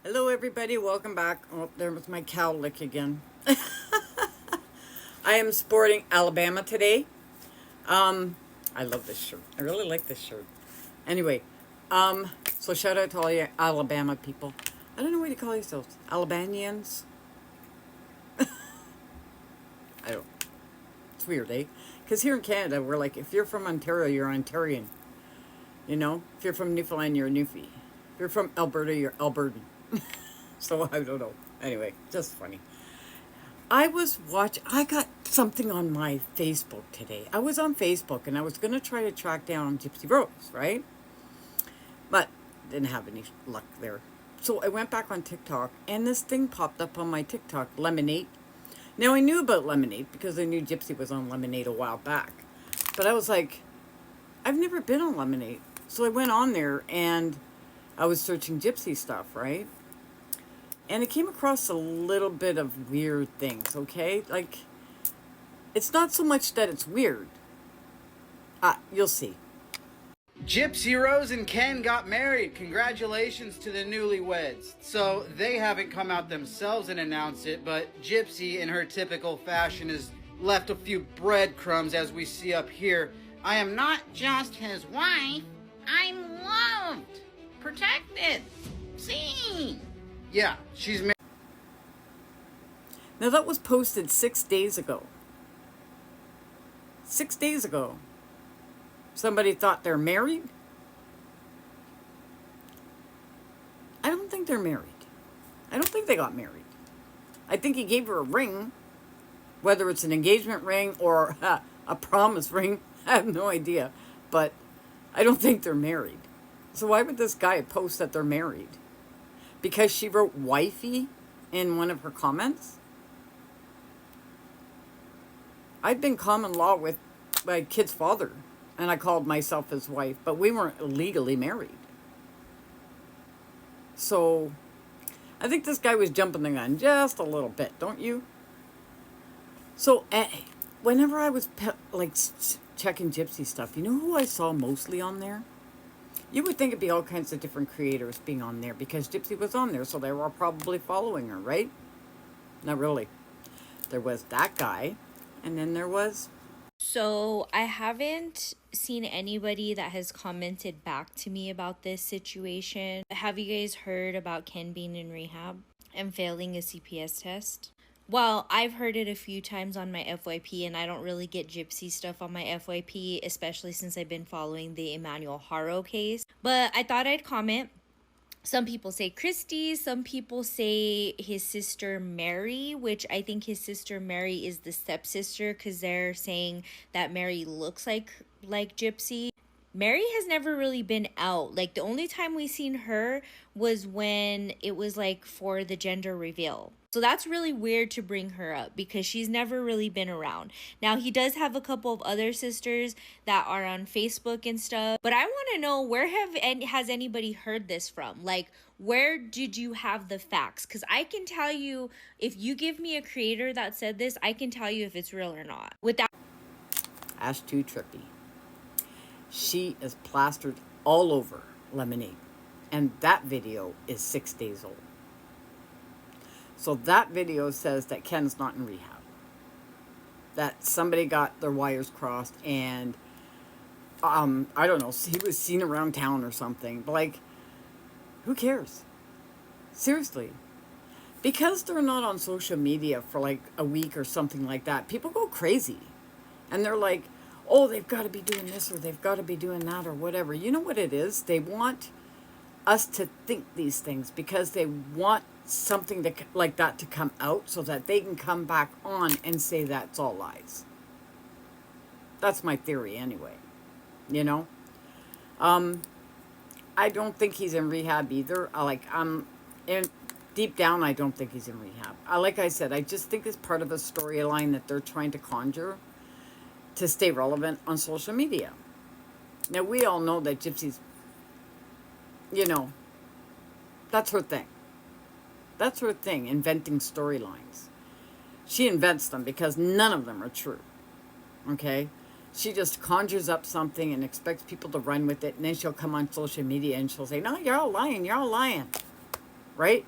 Hello, everybody. Welcome back. Oh, there was my cow lick again. I am sporting Alabama today. I love this shirt. I really like this shirt. Anyway, so shout out to all you Alabama people. I don't know what you call yourselves. Alabamians? I don't. It's weird, eh? Because here in Canada, we're like, if you're from Ontario, you're Ontarian. You know? If you're from Newfoundland, you're a Newfie. If you're from Alberta, you're Albertan. So I don't know. Anyway, just funny. I got something on my Facebook today. I was on Facebook and I was going to try to track down Gypsyrose, right? But didn't have any luck there. So I went back on TikTok and this thing popped up on my TikTok, Lemon8. Now I knew about Lemon8 because I knew Gypsy was on Lemon8 a while back. But I was like, I've never been on Lemon8. So I went on there and I was searching Gypsy stuff, right? And I came across a little bit of weird things, okay? Like, it's not so much that it's weird. You'll see. Gypsyrose and Ken got married. Congratulations to the newlyweds. So they haven't come out themselves and announced it, but Gypsy, in her typical fashion, has left a few breadcrumbs as we see up here. I am not just his wife. I'm loved, protected, seen. Yeah, she's married. Now that was posted 6 days ago. 6 days ago. Somebody thought they're married? I don't think they're married. I don't think they got married. I think he gave her a ring, whether it's an engagement ring or a promise ring. I have no idea. But I don't think they're married. So why would this guy post that they're married? Because she wrote wifey in one of her comments? I'd been common law with my kid's father, and I called myself his wife, but we weren't legally married. So I think this guy was jumping the gun just a little bit, don't you? So whenever I was checking Gypsy stuff, you know who I saw mostly on there? You would think it'd be all kinds of different creators being on there because Gypsy was on there, so they were probably following her, right? Not really. There was that guy, and then there was... So I haven't seen anybody that has commented back to me about this situation. Have you guys heard about Ken being in rehab and failing a CPS test? Well, I've heard it a few times on my FYP, and I don't really get Gypsy stuff on my FYP, especially since I've been following the Emmanuel Haro case. But I thought I'd comment. Some people say Christy, some people say his sister Mary, which I think his sister Mary is the stepsister because they're saying that Mary looks like Gypsy. Mary has never really been out. Like, the only time we seen her was when it was like for the gender reveal. So that's really weird to bring her up because she's never really been around. Now, he does have a couple of other sisters that are on Facebook and stuff. But I want to know, where has anybody heard this from? Like, where did you have the facts? Because I can tell you, if you give me a creator that said this, I can tell you if it's real or not. Without Ash too trippy. She is plastered all over Lemon8. And that video is 6 days old. So that video says that Ken's not in rehab. That somebody got their wires crossed and, I don't know, he was seen around town or something. But, like, who cares? Seriously. Because they're not on social media for, like, a week or something like that, people go crazy. And they're like, oh, they've got to be doing this or they've got to be doing that or whatever. You know what it is? They want us to think these things because they want something like that to come out so that they can come back on and say that's all lies. That's my theory anyway, you know? I don't think he's in rehab either. Deep down, I don't think he's in rehab. Like I said, I just think it's part of a storyline that they're trying to conjure to stay relevant on social media. Now, we all know that Gypsy's, you know, that's her thing. That's her thing, inventing storylines. She invents them because none of them are true. Okay? She just conjures up something and expects people to run with it, and then she'll come on social media and she'll say, no, you're all lying, right?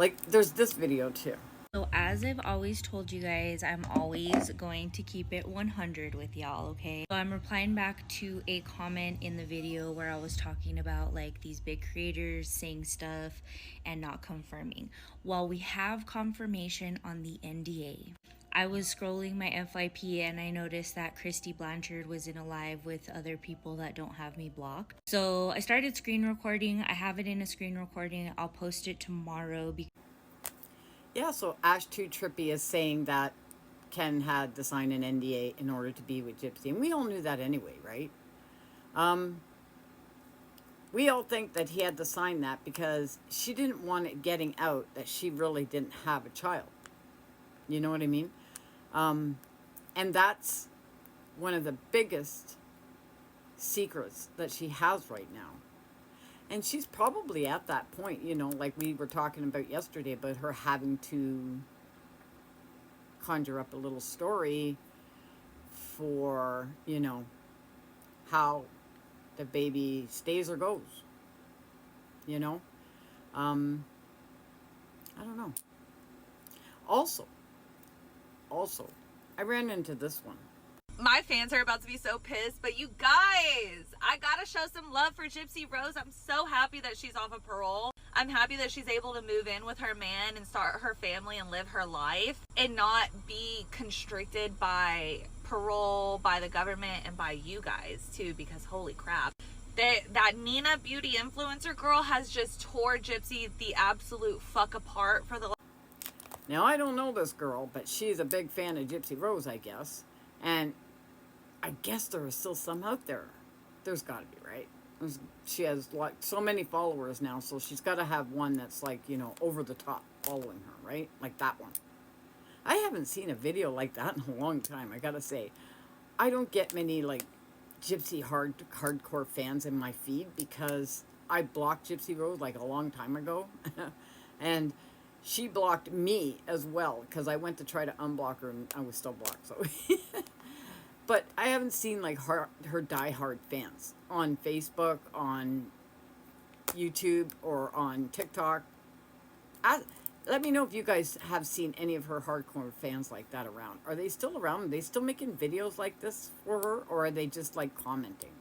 Like, there's this video too. So as I've always told you guys, I'm always going to keep it 100 with y'all, okay? So I'm replying back to a comment in the video where I was talking about like these big creators saying stuff and not confirming. Well, we have confirmation on the NDA. I was scrolling my FYP and I noticed that Christy Blanchard was in a live with other people that don't have me blocked. So I started screen recording. I have it in a screen recording. I'll post it tomorrow. Yeah, so Ash2 Trippy is saying that Ken had to sign an NDA in order to be with Gypsy. And we all knew that anyway, right? We all think that he had to sign that because she didn't want it getting out that she really didn't have a child. You know what I mean? And that's one of the biggest secrets that she has right now. And she's probably at that point, you know, like we were talking about yesterday about her having to conjure up a little story for, you know, how the baby stays or goes, you know. I don't know. Also, I ran into this one. My fans are about to be so pissed, but you guys, I gotta show some love for Gypsyrose. I'm so happy that she's off of parole. I'm happy that she's able to move in with her man and start her family and live her life and not be constricted by parole, by the government, and by you guys too, because holy crap. That Nina beauty influencer girl has just tore Gypsy the absolute fuck apart for the... Now, I don't know this girl, but she's a big fan of Gypsyrose, I guess. And I guess there are still some out there. There's got to be, right? She has like so many followers now, so she's got to have one that's like, you know, over the top following her, right? Like that one. I haven't seen a video like that in a long time, I got to say. I don't get many like Gypsy hardcore fans in my feed because I blocked Gypsyrose like a long time ago. And she blocked me as well because I went to try to unblock her and I was still blocked. So, but I haven't seen like her diehard fans on Facebook, on YouTube, or on TikTok. Let me know if you guys have seen any of her hardcore fans like that around. Are they still around? Are they still making videos like this for her, or are they just like commenting?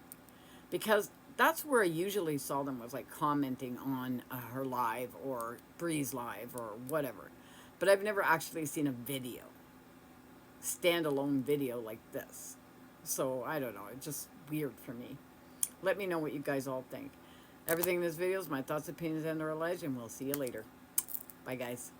Because that's where I usually saw them, was like commenting on her live or Bree's live or whatever. But I've never actually seen a video, standalone video like this. So I don't know, it's just weird for me. Let me know what you guys all think. Everything in this video is my thoughts, opinions, and or alleged, and we'll see you later. Bye, guys.